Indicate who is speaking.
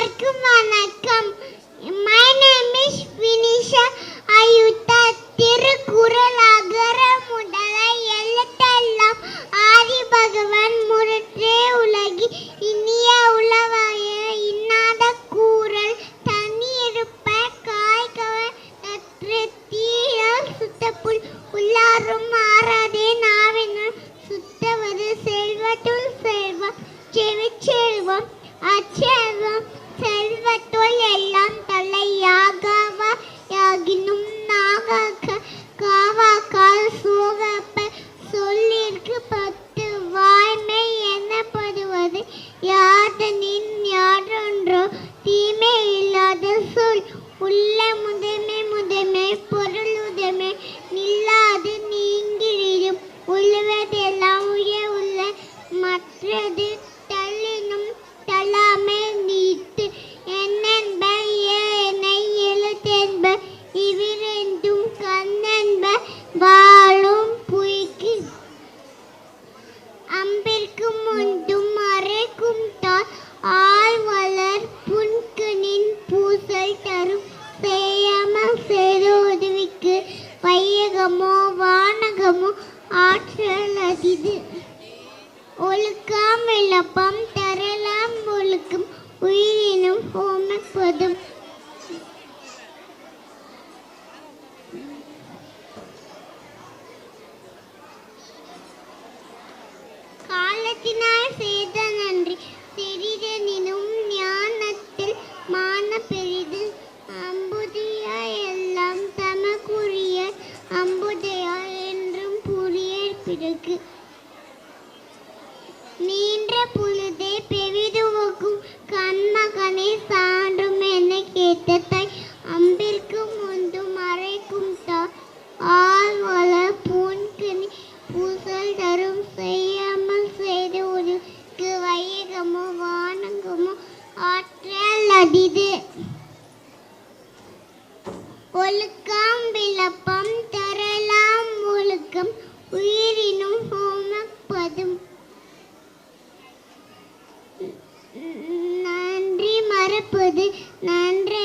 Speaker 1: எல்லாருக்கும் வணக்கம். My name is Vinisha Ayutha. Thirukkural அகர முதல எழுத்தெல்லாம் ஆதி பகவான் முற்றே உலகி இனிய உளவாய இன்னாத கூறல் தனி இருப்ப காய்கவ தீயால் சுத்தப்புல் உள்ளாரும் மாறாதே நாவினால் சுத்தவது செல்வத்துள் செல்வம் செவிச்செல்வம் அச்செல்வம் செல்வத்துள் எல்லாம் தலையாகவா யாகினும் நாகாக்க காவாக்கால் சோகப்ப சொல்லிற்கு பத்து வாய்மை எனப்படுவது யாதனின் யாரொன்றோ தீமை இல்லாத சொல் உள்ள முதன்மை பொருளுதமை நில்லாது நீங்கிடும் உள்ளவதெல்லாம் உள்ள மற்றது தள்ளினும் தள்ளாமை நீத்து என்னென்ப ஏனை எழுத்தென்ப இவ்விரண்டும் கண்ணென்ப வாழும் புய்க்கு அம்பிற்கும் முந்தும் அரைக்கும் தாள் ஆள் வளர் புன்கனின் பூசல் தரும் செய்யாமல் செய்த உதவிக்கு வையகமோ வானகமோ ஆற்றல் அதிது ஒழுக்கம் விளப்பம் தரலாம் ஒழுக்கம் உயிரினும் ஹோமப்பதும் காலத்தினால் செய்த நன்றி சிறிதனினும் ஞானத்தில் மான பெரிது அம்புதியா எல்லாம் தமக்குரிய அம்புதையா என்றும் புரிய பிறகு நீண்ட பொழுதே பெரிதுவக்கும் கண்மகனை சான்றும் என கேட்ட தாய் அம்பிற்கு முந்தும் மறைக்கும் ஆள் வள பூன்கனி பூசல் தரும் செய்யாமல் செய்த ஒரு வையகமோ வானகமோ ஆற்றல் அதிது ஒழுக்கம் விளப்பம் தரலாம் ஒழுக்கம் உயிரினும் ஹோமப்பதும் நன்றி மறப்பது நன்றி